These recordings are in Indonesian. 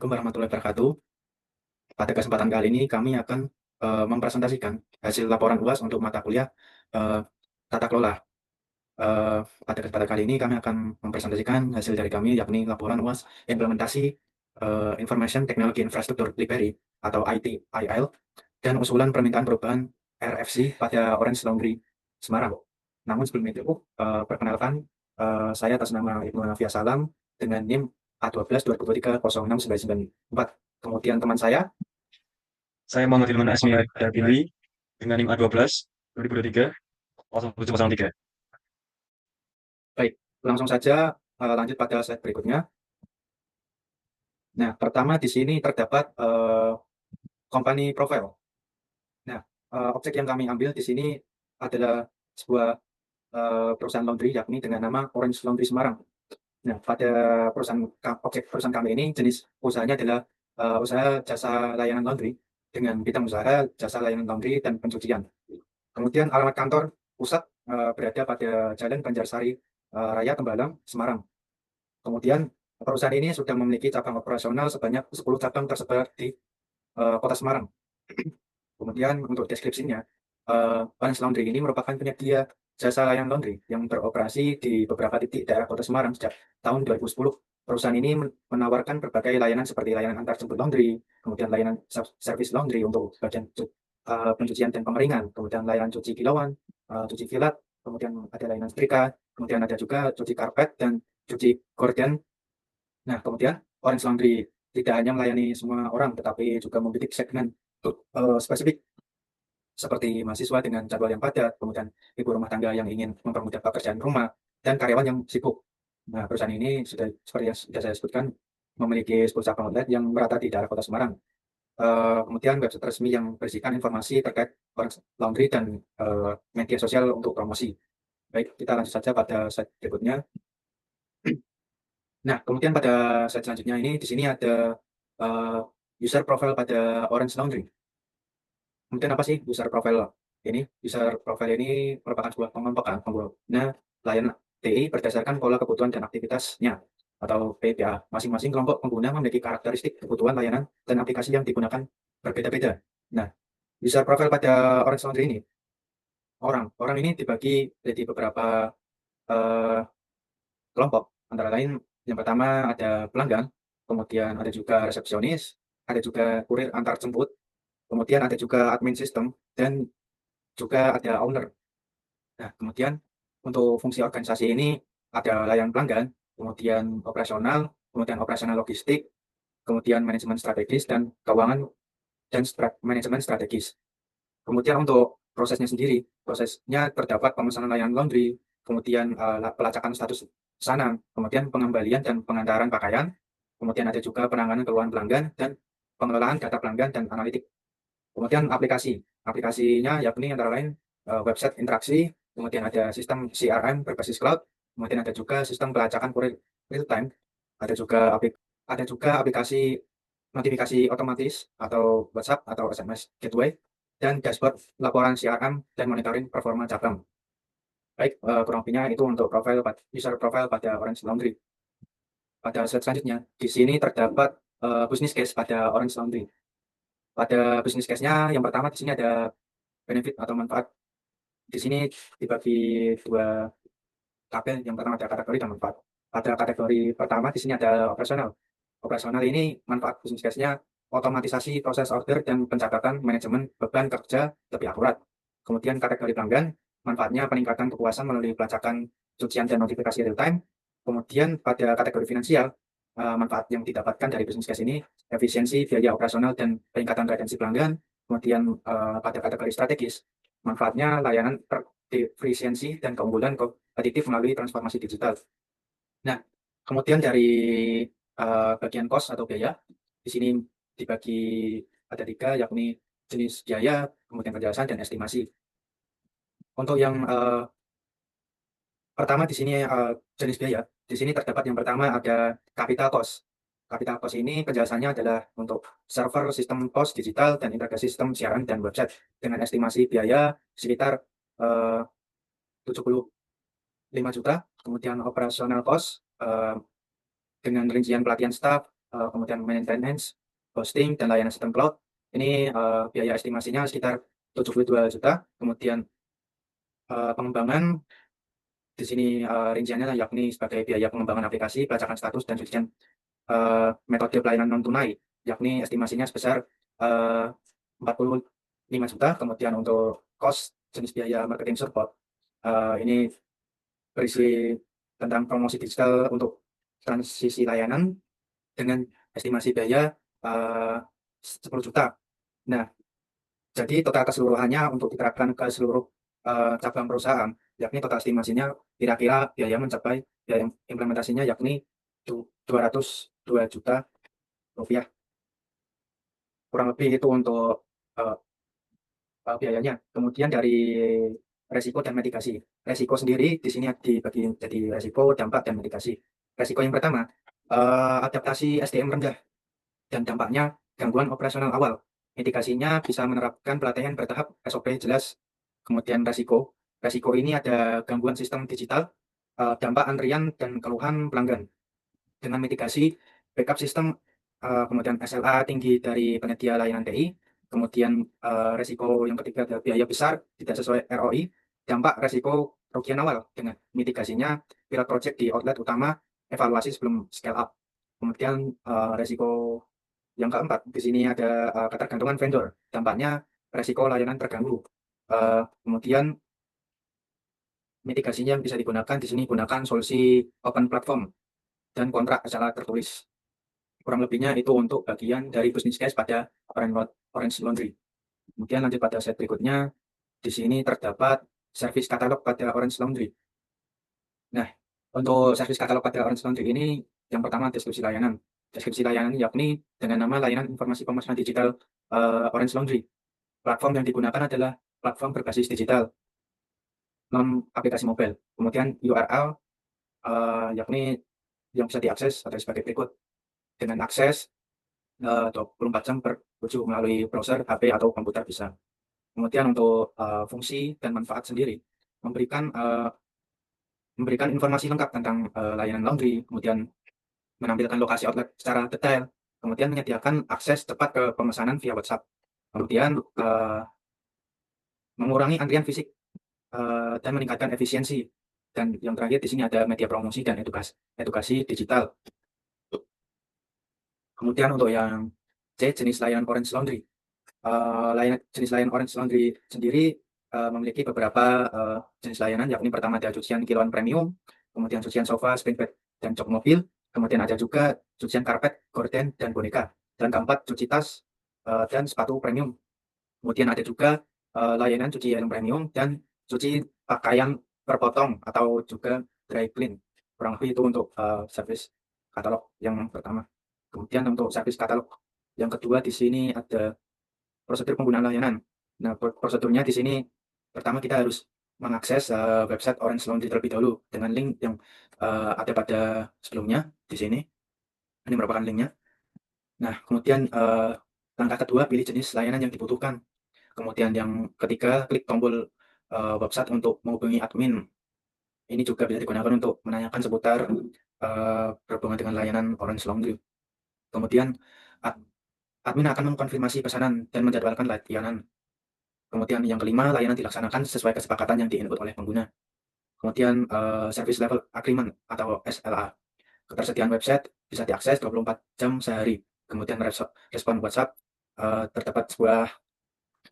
Assalamualaikum warahmatullahi wabarakatuh. Pada kesempatan kali ini kami akan mempresentasikan hasil laporan UAS untuk mata kuliah eh, tata kelola. Pada kesempatan kali ini kami akan mempresentasikan hasil dari kami, yakni laporan UAS implementasi Information Technology Infrastructure Library atau ITIL dan usulan permintaan perubahan RFC pada Orange Laundry Semarang. Namun sebelum itu, perkenalkan, saya atas nama Ibnu Hanafiah Salam dengan NIM A12 2023 06994. Kemudian teman Saya Muhammad Ilman Asmi Adabili dengan NIM A12 2023 0703. baik, langsung saja lanjut pada slide berikutnya. Nah, pertama di sini terdapat company profile. Nah, objek yang kami ambil di sini adalah sebuah perusahaan laundry yakni dengan nama Orange Laundry Semarang. Nah, pada objek perusahaan kami ini jenis usahanya adalah usaha jasa layanan laundry dengan bidang usaha jasa layanan laundry dan pencucian. Kemudian alamat kantor pusat berada pada Jalan Banjarsari Raya Tembalang, Semarang. Kemudian perusahaan ini sudah memiliki cabang operasional sebanyak 10 cabang tersebar di Kota Semarang. Kemudian untuk deskripsinya, Orange Laundry ini merupakan penyedia jasa layanan laundry yang beroperasi di beberapa titik daerah Kota Semarang sejak tahun 2010. Perusahaan ini menawarkan berbagai layanan seperti layanan antar jemput laundry, kemudian layanan service laundry untuk bagian pencucian dan pengeringan, kemudian layanan cuci kilauan, cuci kilat, kemudian ada layanan setrika, kemudian ada juga cuci karpet dan cuci gorden. Nah, kemudian Orange Laundry tidak hanya melayani semua orang, tetapi juga memiliki segmen spesifik seperti mahasiswa dengan jadwal yang padat, kemudian ibu rumah tangga yang ingin mempermudah pekerjaan rumah, dan karyawan yang sibuk. Nah, perusahaan ini sudah seperti yang sudah saya sebutkan, memiliki 10 cabang outlet yang merata di daerah Kota Semarang. Kemudian website resmi yang berisikan informasi terkait Orange Laundry dan media sosial untuk promosi. Baik, kita lanjut saja pada slide berikutnya. Nah, kemudian pada slide selanjutnya ini di sini ada uh, user profile pada Orange Laundry. Kemudian apa sih user profile ini? User profile ini merupakan sebuah pengelompokan pengguna layanan TI berdasarkan pola kebutuhan dan aktivitasnya atau PPA. Masing-masing kelompok pengguna memiliki karakteristik kebutuhan layanan dan aplikasi yang digunakan berbeda-beda. Nah, user profile pada Orange Laundry ini orang ini dibagi jadi beberapa eh, kelompok. Antara lain yang pertama ada pelanggan, kemudian ada juga resepsionis, ada juga kurir antar jemput, kemudian ada juga admin sistem, dan juga ada owner. Nah, kemudian untuk fungsi organisasi ini ada layanan pelanggan, kemudian operasional logistik, kemudian manajemen strategis dan keuangan dan manajemen strategis. Kemudian untuk prosesnya sendiri, prosesnya terdapat pemesanan layanan laundry, kemudian pelacakan status pesanan, kemudian pengembalian dan pengantaran pakaian, kemudian ada juga penanganan keluhan pelanggan dan pengelolaan data pelanggan dan analitik. Kemudian aplikasinya yakni antara lain website interaksi, kemudian ada sistem CRM berbasis cloud, kemudian ada juga sistem pelacakan kurir real time, ada juga aplikasi notifikasi otomatis atau WhatsApp atau SMS gateway, dan dashboard laporan CRM dan monitoring performa cabang. Baik, kurang lebihnya itu untuk user profile pada Orange Laundry. Pada slide selanjutnya, di sini terdapat business case pada Orange Laundry. Pada business case-nya, yang pertama di sini ada benefit atau manfaat. Di sini dibagi dua tabel. Yang pertama ada kategori dan manfaat. Pada kategori pertama di sini ada operasional. Operasional ini manfaat business case-nya otomatisasi proses order dan pencatatan manajemen beban kerja lebih akurat. Kemudian kategori pelanggan, manfaatnya peningkatan kepuasan melalui pelacakan cucian dan notifikasi real time. Kemudian pada kategori finansial, manfaat yang didapatkan dari business case ini efisiensi biaya operasional dan peningkatan retensi pelanggan. Kemudian pada kategori strategis, manfaatnya layanan efisiensi dan keunggulan kompetitif melalui transformasi digital. Nah, kemudian dari bagian cost atau biaya, di sini dibagi ada tiga, yakni jenis biaya, kemudian kejelasan, dan estimasi. Untuk yang pertama di sini jenis biaya, di sini terdapat yang pertama ada capital cost. Capital cost ini penjelasannya adalah untuk server sistem pos digital dan integrasi sistem siaran dan website dengan estimasi biaya sekitar 75 juta. Kemudian operasional cost dengan rincian pelatihan staff, kemudian maintenance, hosting, dan layanan sistem cloud. Ini biaya estimasinya sekitar 72 juta. Kemudian pengembangan di sini rinciannya yakni sebagai biaya pengembangan aplikasi, pelacakan status, dan cucian metode pelayanan non tunai, yakni estimasinya sebesar 45 juta. Kemudian untuk cost jenis biaya marketing support, ini berisi tentang promosi digital untuk transisi layanan dengan estimasi biaya 10 juta. Nah, jadi total keseluruhannya untuk diterapkan ke seluruh cabang perusahaan, yakni total estimasinya kira-kira biaya mencapai biaya implementasinya yakni 202 juta rupiah. Kurang lebih itu untuk eh, biayanya. Kemudian dari resiko dan mitigasi. Resiko sendiri di sini dibagi jadi resiko, dampak, dan mitigasi. Resiko yang pertama, adaptasi SDM rendah dan dampaknya gangguan operasional awal. Mitigasinya bisa menerapkan pelatihan bertahap, SOP jelas. Kemudian resiko. Resiko ini ada gangguan sistem digital, dampak antrian, dan keluhan pelanggan. Dengan mitigasi, backup sistem, kemudian SLA tinggi dari penyedia layanan TI. Kemudian resiko yang ketiga ada biaya besar, tidak sesuai ROI. Dampak resiko kerugian awal dengan mitigasinya, pilot project di outlet utama, evaluasi sebelum scale up. Kemudian resiko yang keempat, di sini ada ketergantungan vendor. Dampaknya resiko layanan terganggu. Kemudian mitigasinya yang bisa digunakan di sini gunakan solusi open platform dan kontrak secara tertulis. Kurang lebihnya itu untuk bagian dari business case pada Orange Laundry. Kemudian lanjut pada slide berikutnya, di sini terdapat service katalog pada Orange Laundry. Nah, untuk service katalog pada Orange Laundry ini, yang pertama deskripsi layanan. Deskripsi layanan yakni dengan nama layanan informasi pemesanan digital Orange Laundry. Platform yang digunakan adalah platform berbasis digital, non aplikasi mobile. Kemudian URL yakni yang bisa diakses atau sebagai berikut, dengan akses 24 jam per tujuh melalui browser, HP, atau komputer bisa. Kemudian untuk fungsi dan manfaat sendiri, memberikan informasi lengkap tentang layanan laundry, kemudian menampilkan lokasi outlet secara detail, kemudian menyediakan akses cepat ke pemesanan via WhatsApp, kemudian mengurangi antrian fisik dan meningkatkan efisiensi. Dan yang terakhir di sini ada media promosi dan edukasi digital. Kemudian untuk yang C, jenis layanan Orange Laundry. Jenis layanan Orange Laundry sendiri memiliki beberapa jenis layanan, yakni pertama ada cucian kiloan premium, kemudian cucian sofa, spring bed, dan jok mobil, kemudian ada juga cucian karpet, gorden, dan boneka, dan keempat cuci tas dan sepatu premium. Kemudian ada juga layanan cuci helm premium dan cuci pakaian terpotong atau juga dry clean. Kurang lebih itu untuk service katalog yang pertama. Kemudian untuk service katalog yang kedua di sini ada prosedur penggunaan layanan. Nah, prosedurnya di sini pertama kita harus mengakses website Orange Laundry terlebih dahulu dengan link yang ada pada sebelumnya di sini. Ini merupakan linknya. Nah, kemudian langkah kedua, pilih jenis layanan yang dibutuhkan. Kemudian yang ketiga, klik tombol website untuk menghubungi admin. Ini juga bisa digunakan untuk menanyakan seputar berhubungan dengan layanan Orange Laundry. Kemudian admin akan mengkonfirmasi pesanan dan menjadwalkan layanan. Kemudian yang kelima, layanan dilaksanakan sesuai kesepakatan yang diinput oleh pengguna. Kemudian Service Level Agreement atau SLA. Ketersediaan website bisa diakses 24 jam sehari. Kemudian respon WhatsApp, terdapat sebuah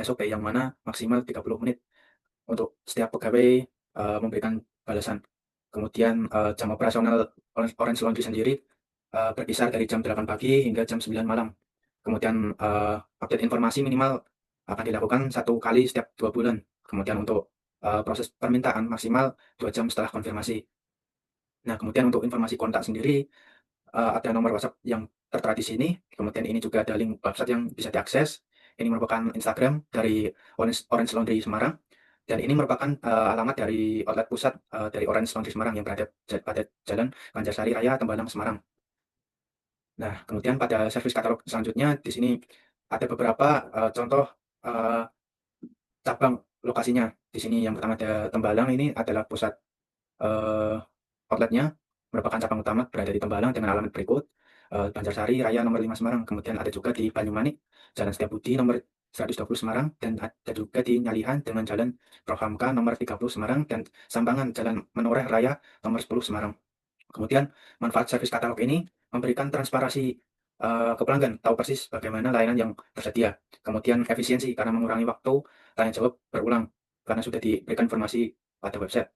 SOP yang mana maksimal 30 menit untuk setiap pegawai memberikan balasan. Kemudian jam operasional Orange Laundry sendiri berkisar dari jam 8 pagi hingga jam 9 malam. Kemudian update informasi minimal akan dilakukan 1 kali setiap 2 bulan. Kemudian untuk proses permintaan maksimal 2 jam setelah konfirmasi. Nah, kemudian untuk informasi kontak sendiri ada nomor WhatsApp yang tertera di sini. Kemudian ini juga ada link website yang bisa diakses. Ini merupakan Instagram dari Orange Laundry Semarang. Dan ini merupakan alamat dari outlet pusat dari Orange Laundry Semarang yang berada pada Jalan Banjarsari Raya, Tembalang, Semarang. Nah, kemudian pada servis katalog selanjutnya di sini ada beberapa contoh cabang lokasinya. Di sini yang pertama ada Tembalang, ini adalah pusat outletnya, merupakan cabang utama berada di Tembalang dengan alamat berikut. Banjarsari Raya nomor 5 Semarang. Kemudian ada juga di Banyumanik, Jalan Setiabudi nomor 120 Semarang, dan ada juga di Nyalihan dengan Jalan Prof. Hamka nomor 30 Semarang, dan Sambangan Jalan Menoreh Raya nomor 10 Semarang. Kemudian manfaat servis katalog ini memberikan transparansi ke pelanggan, tahu persis bagaimana layanan yang tersedia. Kemudian efisiensi karena mengurangi waktu tanya jawab berulang karena sudah diberikan informasi pada website.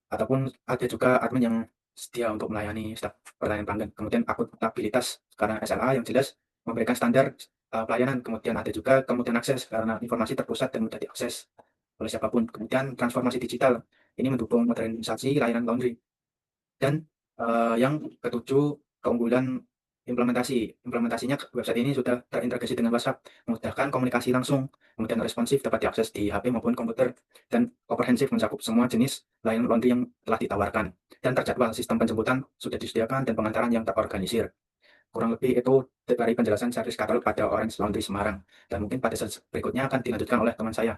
Ataupun ada juga admin yang setia untuk melayani staf pelayanan pelanggan. Kemudian akuntabilitas karena SLA yang jelas memberikan standar pelayanan. Kemudian ada juga kemudian akses karena informasi terpusat dan mudah diakses oleh siapapun. Kemudian transformasi digital ini mendukung modernisasi layanan laundry. Dan yang ketujuh, keunggulan implementasi. Implementasinya website ini sudah terintegrasi dengan WhatsApp, memudahkan komunikasi langsung, kemudian responsif dapat diakses di HP maupun komputer, dan komprehensif mencakup semua jenis layanan laundry yang telah ditawarkan. Dan terjadwal, sistem penjemputan sudah disediakan dan pengantaran yang terorganisir. Kurang lebih itu dari penjelasan servis katalog pada Orange Laundry Semarang. Dan mungkin pada sesi berikutnya akan dilanjutkan oleh teman saya.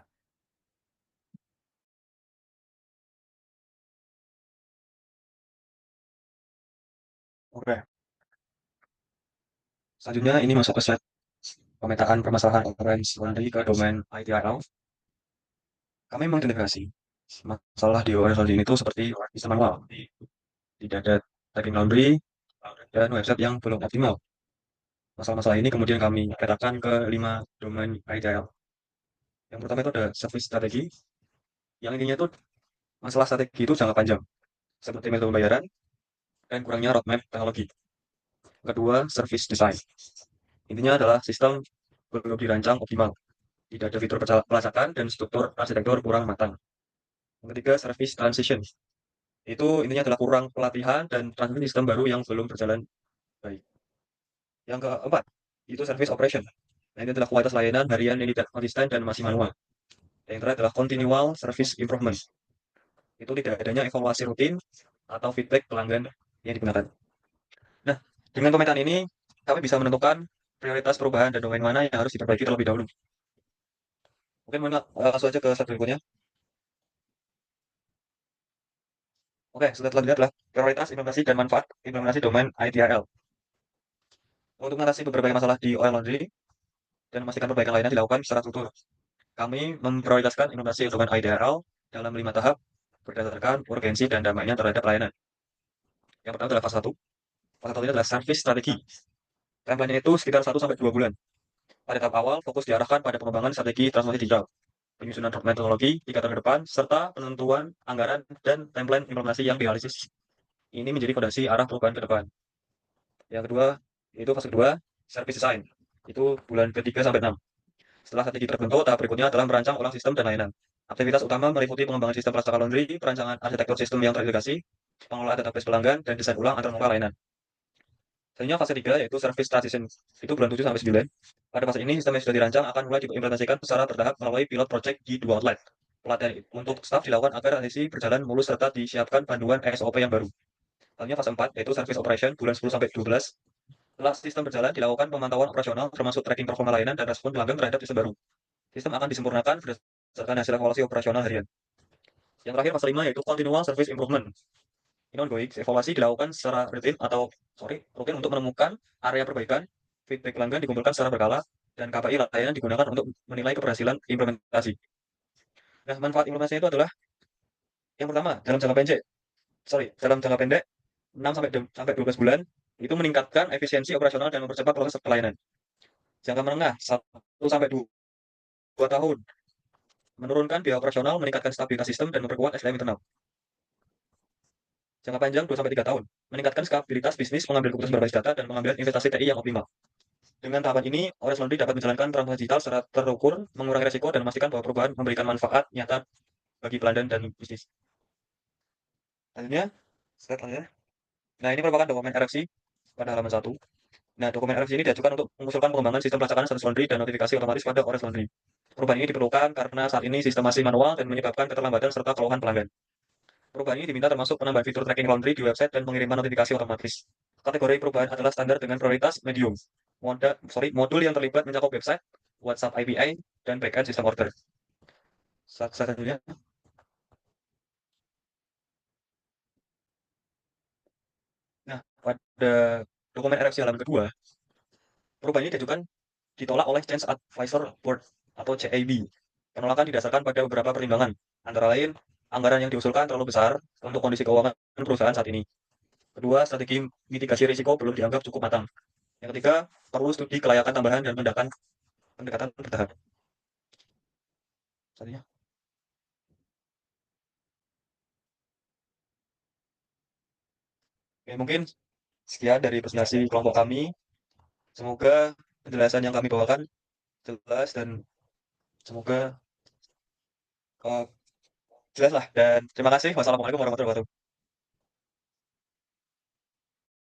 Oke. Selanjutnya ini masuk ke slide pemetaan permasalahan Orange Laundry ke domain ITIL. Kami mengidentifikasi masalah di Orange Laundry itu seperti sistem manual, tidak ada tagging laundry, dan website yang belum optimal. Masalah-masalah ini kemudian kami petakan ke 5 domain ITIL. Yang pertama itu ada service strategi, yang intinya itu masalah strategi itu jangka panjang, seperti metode pembayaran dan kurangnya roadmap teknologi. Kedua, service design. Intinya adalah sistem belum dirancang optimal, tidak ada fitur pelacakan dan struktur arsitektur kurang matang. Yang ketiga, service transition. Itu intinya adalah kurang pelatihan dan transisi sistem baru yang belum berjalan baik. Yang keempat, itu service operation. Nah, ini adalah kualitas layanan harian yang tidak konsisten dan masih manual. Yang terakhir adalah continual service improvement. Itu tidak adanya evaluasi rutin atau feedback pelanggan yang digunakan. Nah, dengan pemetaan ini, kami bisa menentukan prioritas perubahan dan domain mana yang harus diperbaiki terlebih dahulu. Mungkin langsung aja ke slide berikutnya. Oke, sudah terlihat adalah prioritas implementasi dan manfaat implementasi domain ITIL. Untuk mengatasi beberapa masalah di oil laundry dan memastikan perbaikan layanan dilakukan secara terstruktur. Kami memprioritaskan implementasi domain ITIL dalam 5 tahap berdasarkan urgensi dan dampaknya terhadap layanan. Yang pertama adalah fase 1. Fase 1 ini adalah service strategi. Timeline itu sekitar 1 sampai 2 bulan. Pada tahap awal, fokus diarahkan pada pengembangan strategi transformasi digital, penyusunan roadmap teknologi 3 tahun ke depan, serta penentuan anggaran dan timeline implementasi yang realistis. Ini menjadi fondasi arah perubahan ke depan. Yang kedua, itu fase kedua, service design. Itu bulan ketiga sampai 6. Setelah strategi terbentuk, tahap berikutnya adalah merancang ulang sistem dan layanan. Aktivitas utama meliputi pengembangan sistem pelacakan laundry, perancangan arsitektur sistem yang terintegrasi, pengelolaan database pelanggan, dan desain ulang antar moda layanan. Selanjutnya fase 3 yaitu service transition. Itu bulan 7 sampai 9. Pada fase ini sistem yang sudah dirancang akan mulai diimplementasikan secara bertahap melalui pilot project di 2 outlet. Pelatihan untuk staf dilakukan agar transisi berjalan mulus serta disiapkan panduan SOP yang baru. Selanjutnya fase 4 yaitu service operation bulan 10 sampai 12. Setelah sistem berjalan dilakukan pemantauan operasional termasuk tracking performa layanan dan respon pelanggan terhadap sistem baru. Sistem akan disempurnakan berdasarkan hasil evaluasi operasional harian. Yang terakhir fase 5 yaitu continual service improvement. Ini ongoing, evaluasi dilakukan secara rutin untuk menemukan area perbaikan, feedback pelanggan dikumpulkan secara berkala, dan KPI layanan digunakan untuk menilai keberhasilan implementasi. Nah, manfaat implementasinya itu adalah yang pertama, dalam jangka pendek 6 sampai 12 bulan itu meningkatkan efisiensi operasional dan mempercepat proses pelayanan. Jangka menengah 1 sampai 2 tahun menurunkan biaya operasional, meningkatkan stabilitas sistem dan memperkuat SDM internal. Jangka panjang 2 sampai 3 tahun meningkatkan stabilitas bisnis, mengambil keputusan berbasis data dan mengambil investasi TI yang optimal. Dengan tahapan ini, Orange Laundry dapat menjalankan transformasi digital secara terukur, mengurangi resiko, dan memastikan bahwa perubahan memberikan manfaat nyata bagi pelanggan dan bisnis. Selanjutnya, slide selanjutnya. Nah, ini merupakan dokumen RFC pada halaman 1. Nah, dokumen RFC ini diajukan untuk mengusulkan pengembangan sistem pelacakan status laundry dan notifikasi otomatis pada Orange Laundry. Perubahan ini diperlukan karena saat ini sistem masih manual dan menyebabkan keterlambatan serta keluhan pelanggan. Perubahan ini diminta termasuk penambahan fitur tracking laundry di website dan pengiriman notifikasi otomatis. Kategori perubahan adalah standar dengan prioritas medium. Modul yang terlibat mencakup website, WhatsApp API, dan backend sistem order. Selanjutnya. Nah, pada dokumen RFC halaman kedua, perubahan ini ditolak oleh Change Advisor Board atau CAB. Penolakan didasarkan pada beberapa pertimbangan, antara lain anggaran yang diusulkan terlalu besar untuk kondisi keuangan perusahaan saat ini. Kedua, strategi mitigasi risiko belum dianggap cukup matang. Yang ketiga, perlu studi kelayakan tambahan dan pendekatan bertahap. Selanjutnya. Oke, mungkin sekian dari presentasi kelompok kami. Semoga penjelasan yang kami bawakan jelas dan semoga jelas lah. Dan terima kasih. Wassalamualaikum warahmatullahi wabarakatuh.